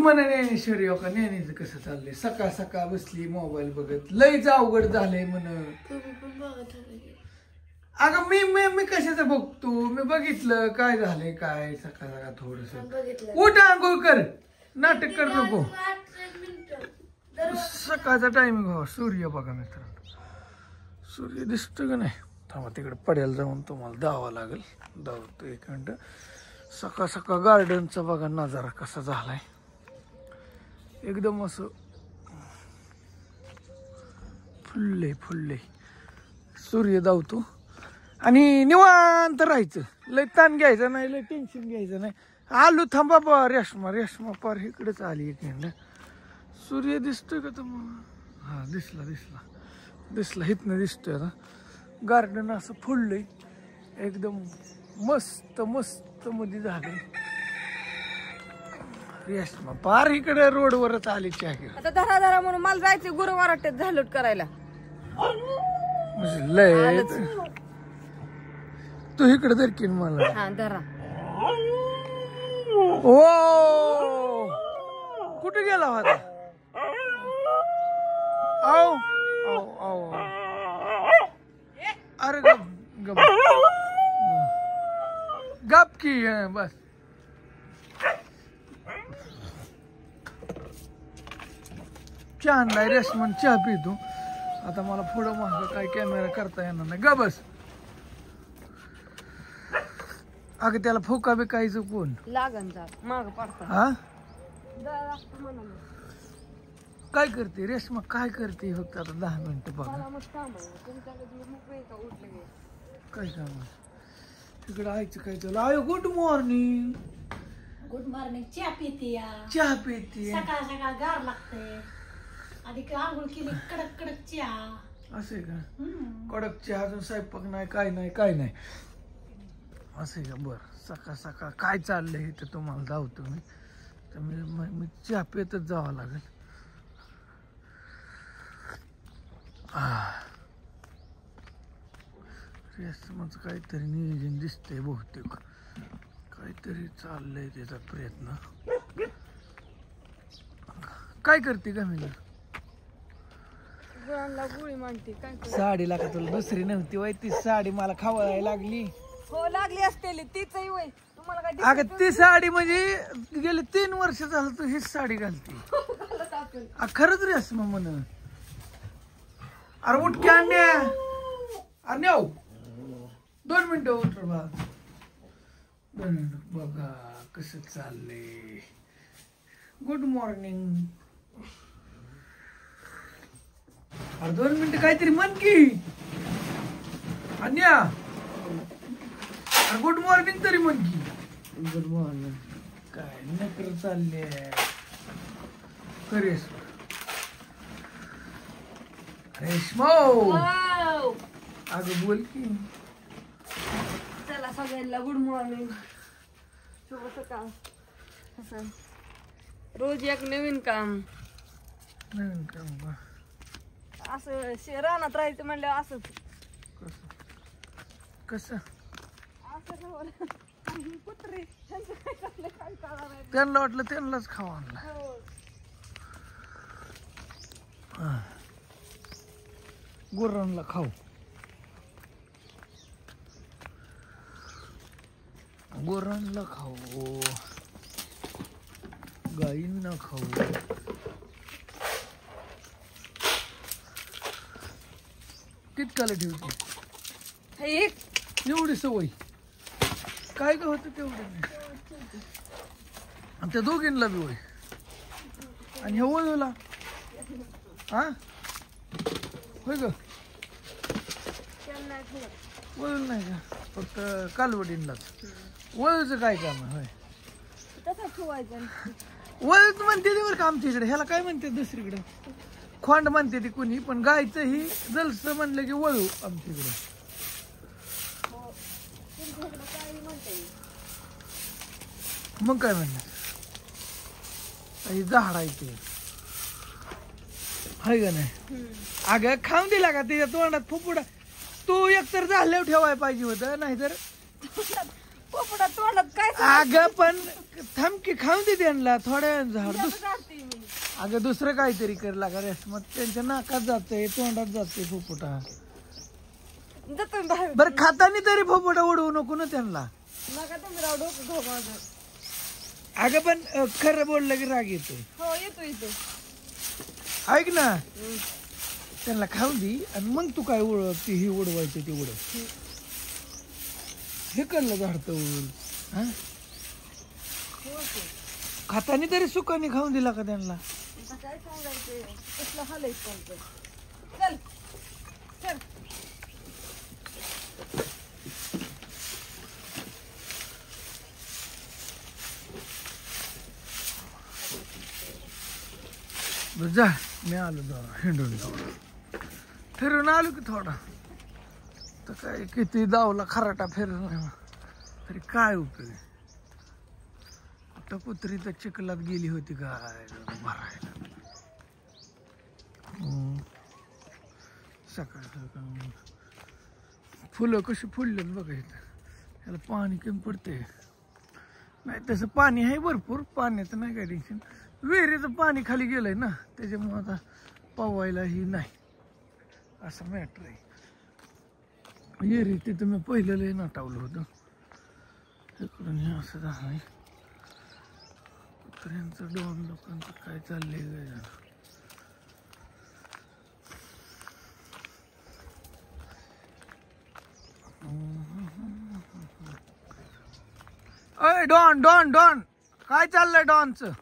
म्हणा ज्ञानेश्वरी हो का ज्ञानीचं कसं चाललंय सकाळ सकाळ बसली मोबाईल बघत लईच अवघड झालंय म्हण अगं मी कशाचं बघतो मी बघितलं काय झालंय काय सकाळ सकाळ थोडस उठ आंघोळ कर नाटक कर नको सकाळचा टायमिंग हो सूर्य बघा मित्रांनो सूर्य दिसतो का नाही थांबा तिकडे पड्याला जाऊन तुम्हाला धावावं लागेल धावतो एक मिनिट सकाळ सकाळ गार्डनचा बघा नजारा कसा झालाय एकदम असं फुलले सूर्य धावतो आणि निवांत राहायचं लय ताण घ्यायचं नाही लय टेन्शन घ्यायचं नाही आलू थांबा बा रेशमा पार इकडेच आली एक मिनिट सूर्य दिसतोय का तुम्हाला हा दिसला इथनं दिसतोय आता गार्डन असं फुललंय एकदम मस्त मध्ये झालंय रेशमा पार इकडे रोडवरच आली चहा आता धरा म्हणून मला जायचं गुरुवाराट्यात झालोट करायला लय तू इकडे दरकीन मला हा धरा ओ कुठे गेला होता आओ अरे गप की बस चहा आणलाय रेशमन चहा पितो आता मला पुढं माग काय कॅमेरा करता येणार नाही ग बस अगं त्याला फोका बी कायच कोण लागन माग पडता हा काय करते रेशमा काय करते फक्त आता 10 मिनिटं बघा काय काम तिकडे आयचं काय चालू आयो गुड मॉर्निंग चहा पिते सकाळ सकाळ गार लागते आधी आंघोळ केली कडक चहा असे का कडक चहा अजून स्वयंपाक नाही काय नाही असे का बर सकाळ सकाळ काय चाललंय हे तर तुम्हाला धावतो मी तर मी चहा पितच जावं लागेल रेशमाचं काहीतरी नियोजन दिसतंय बहुतेक काहीतरी चाललंय त्याचा प्रयत्न काय करते का मी गोळी मांडते काय साडीला का तुला दुसरी नव्हती वय ती साडी मला खावायला लागली हो लागली असतेली तीच वय तुम्हाला काय अगं ती साडी म्हणजे गेली 3 वर्ष झालं तू हीच साडी घालते खरंच रेशमा म्हण अरे उठ की आणण्या अरे 2 मिनिटं उठ बा 2 मिनिटं बघा कसं चाललंय गुड मॉर्निंग अरे 2 मिनिटं काहीतरी म्हण की अन्या गुड मॉर्निंग तरी म्हण की गुड मॉर्निंग काय नकर चालले रेशमा अगं बोल की चला सगळ्यांना गुड मॉर्निंग शुभ सकाळ रोज एक नवीन काम का असं रानात राहायचं म्हणलं असंच कसं कुत्रे त्यांना वाटलं त्यांनाच खावा आणला गुरांना खाऊ गुरांना खाऊ गाईंना खाऊ कितकाला ठेवते एवढी सवय काय का होतं तेवढं आणि त्या दोघींना बी होय आणि ह्या वळूला हा होय ग वळूला नाही का फक्त कालवडींनाच वळूचं काय काम आहे होय वळूच म्हणते ते बरं का आमच्या इकडे ह्याला काय म्हणते दुसरीकडे खोंड म्हणते ती कुणी पण गायचं ही जलस म्हणलं की वळू आमच्या इकडे मग काय म्हणणार झाड आहे ते हाय का नाही अगं खाऊन दिला का त्याच्या तोंडात फुफुडा तू एकतर झाल्यावर ठेवायला पाहिजे होतं नाहीतर पोपटा तोंडात काय अगं पण थांबकी खाऊन दे त्यांना थोड्या वेळ झाड जाते मी अगं दुसरं काहीतरी कर लागा रेशमा त्यांच्या नाकात जाते तोंडात जाते पोपटा जातो मी बाहेर बरं खातानी तरी पोपटा उडवू नको ना त्यांना नका तुम्ही राव डोकं घेऊ माझं अगं पण खरं बोललं की राग येतो हो येतो येतो ऐक ना त्यांना खाऊ दे आणि मग तू काय ती ही उडवायचं ते उडव हे करलं झाडतं उडून हा खातानी तरी सुकानी खाऊन दिला का त्यांना आता काय सांगायचं कसलं हालायचं चल चल बरं जा मी आलो जरा हिंडून थोडं फिरून आलो की थोडा तर काय किती दावला खराटा फिरून तरी काय उपयोग कुठं कुत्री तर चिखलात गेली होती काय भरायला सकाळ सकाळ फुलं कशी फुललेत बघा इथं त्याला पाणी कमी पडते नाही तसं पाणी आहे भरपूर पाण्याचं नाही काय टेन्शन विहिरीचं पाणी खाली गेलंय ना त्याच्यामुळं आता पवायलाही नाही असं मॅटर आहे विहिरी तिथं मी पहिलं लय नाटावलं होतं इकडून हे असं झालं कुत्र्यांचं दोन लोकांचं काय चाललंय अय डॉन डॉन डॉन काय चाललंय डॉनचं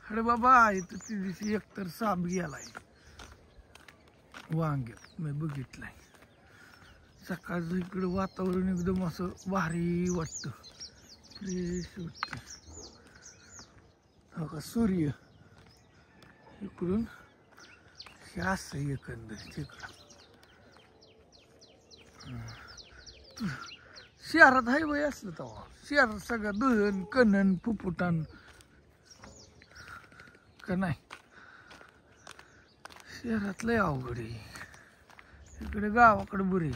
अरे बाबा इथं ती दिवशी एकतर साप गेलाय वांग्यात मी बघितलंय सकाळचं इकडं वातावरण एकदम असं भारी वाटतं फ्रेश वाटतं हो का सूर्य इकडून हे असं एकंदरीत इकडं शहरात आहे वय असलं तेव्हा शहरात सगळं दहन कणन फुफुटान का नाही शहरात लय अवघड आहे इकडे गावाकडे बरे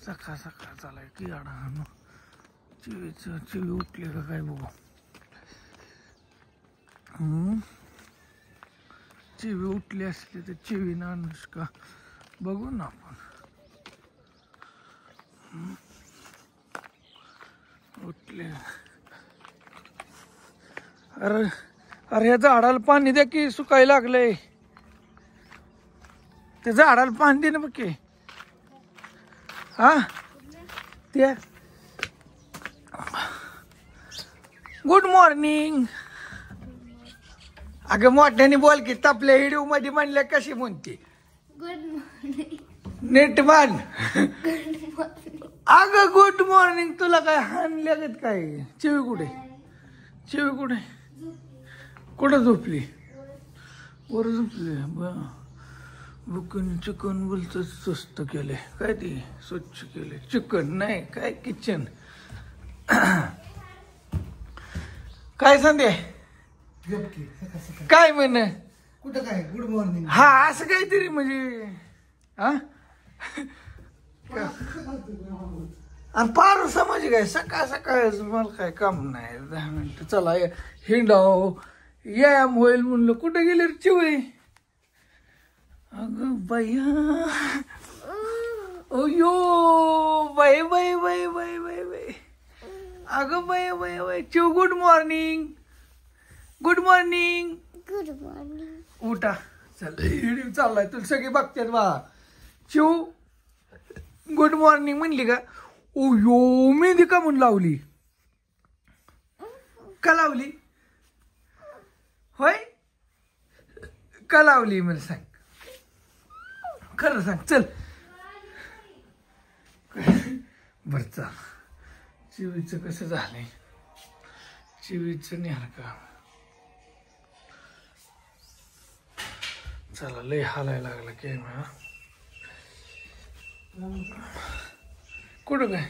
सकाळ सकाळ चालाय की आडा चिवी उठले का काय बघू चिवी उठली असली तर चिवीनं अनुष्का बघू ना आपण उठले अरे अरे ह्या झाडाला पाणी द्या की सुकायला लागलंय त्या झाडाला पाणी दे ना बघ की हा त्या गुड मॉर्निंग अगं मोठ्याने बोल की तपल्या व्हिडिओ मध्ये म्हणल्या कशी म्हणते गुड मॉर्निंग नीट मान अगं गुड मॉर्निंग तुला काय हानल्यागत काय चिवी कुठे चिवी कुठे कुठं झोपली वर झोपली बुकन चिकन बोलत स्वस्त केले काय ते स्वच्छ केले चिकन नाही काय किचन काय सांगते काय म्हण कुठं काय गुड मॉर्निंग हा असं काहीतरी म्हणजे हा आणि पार समज काय सकाळ सकाळ मला काय काम नाही 10 मिनिटं चला हिंडाव व्यायाम होईल म्हणलं कुठं गेले रे चिवळे अगं बाया अयो bye bye bye bye bye bye अगं बाय बाय बाय चिव good morning good morning good morning उठा चल व्हिडिओ चाललाय तुला सगळे बघतात बा चिव गुड मॉर्निंग म्हणली का ओ यो मेहंदी का म्हणून लावली का लावली होय का लावली मला सांग खरं सांग चल बर चाल चिवीचं कसं झालंय चिवीचं निहार का चला लय हालायला लागला की मला कुठं काय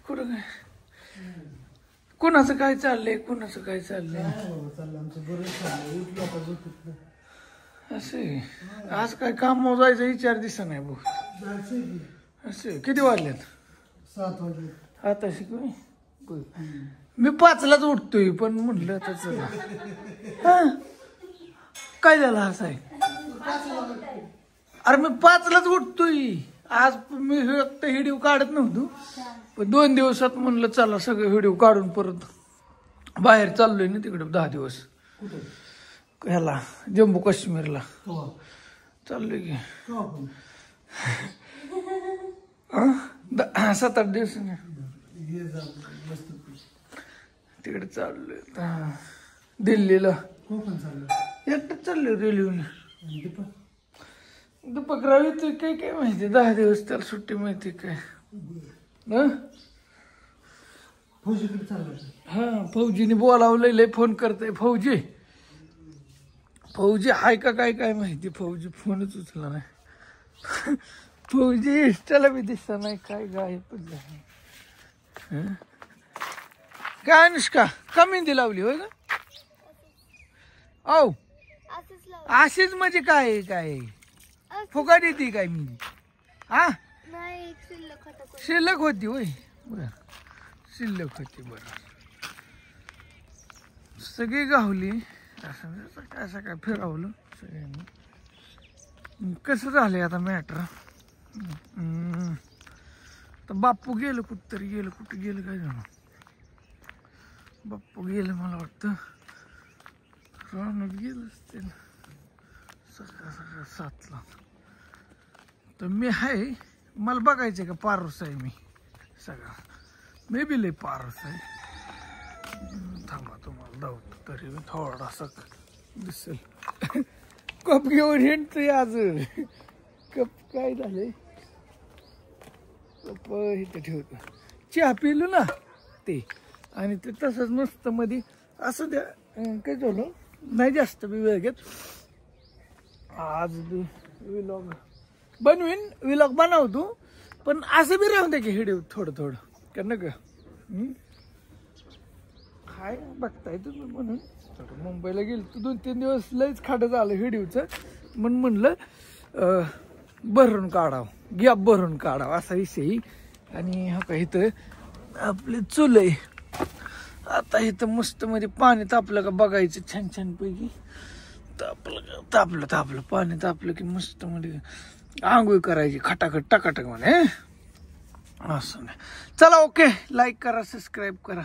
कुठं काय कुणाचं काय चाललंय कुणाचं काय चाललंय चाललं आमचं बरं चाललं उठलो का झोपेतनं असे आज काय काम जायचा विचार दिसा नाही भाऊ. जायचंय की असे किती वाजल्यात? 7 वाजले. आता शिकू मी 5लाच उठतोय पण म्हटलं आता चला. हा? काय झालं असं आहे? अरे मी 5लाच उठतोय. आज मी फक्त व्हिडिओ काढत नव्हतो पण 2 दिवसात म्हणलं चला सगळे व्हिडिओ काढून परत बाहेर चाललोय ना तिकडे 10 दिवस कुठे? ह्याला जम्मू काश्मीरला केव्हा? चाललोय की केव्हा पण? 7-8 दिवस ये जा मस्त. तिकडे चाललोय दिल्लीला. कोकण चाललं. एकटंच चाललोय रेल्वेने. आणि दीपक? दीपक रावी तू काय काय माहिती 10 दिवस त्याला सुट्टी माहिती काय. फौजीकडे चाललं. हा फौजीने बोलावलेलं फोन करते. फौजी हाय का काय काय माहिती. फौजी फोनच उचला नाही. फौजी इंस्टाला बी दिसता नाही काय गायबच झालं. काय अनुष्का कमी लावली होय का? औ अशीच म्हणजे काय काय फुकट येते काय मी. हा नाही शिल्लक होता कोणी. शिल्लक होती होय. बर शिल्लक होती. बरं सगळी गावली असं काय फिरवलं सगळ्यांनी. कसं झालंय आता मॅटर. तर बाप्पू गेलं कुठतरी गेलं. कुठे गेलं काय झालं? बाप्पू गेलं मला वाटतं रानात गेलंच ते सकाळ 7ला. तर मी आहे मला बघायचं का पारूस आहे मी सगळा. मे बी लय पारूस आहे. थांबा तुम्हाला धावतो तरी मी थोडासा दिसेल. कप घेऊन हिंडतोय आज. कप काय झालंय कप इथं ठेवतो. चहा पिलो ना ते आणि ते तसंच मस्त मध्ये असं द्या. काय झालं नाही जास्त मी वेळ घेत. आज विलॉग विलॉग बनवतो पण असं बी राहून द्या की व्हिडिओ थोडं थोडं का न का. काय बघताय तुम्ही म्हणून थोडं मुंबईला गेलो तर 2-3 दिवस लयच खाडं झालं व्हिडिओचं. म्हणून म्हणलं भरून काढावं गॅप भरून काढावं असा विषय. आणि हा का इथं आपले चूल आहे. आता इथं मस्त मध्ये पाणी तापलं का बघायचं छान छान पैकी. तापलं पाणी तापलं की मस्त मध्ये आंघोळ करायची खटाखट टकाटक म्हणे. असं नाही. चला ओके लाईक करा सबस्क्राईब करा.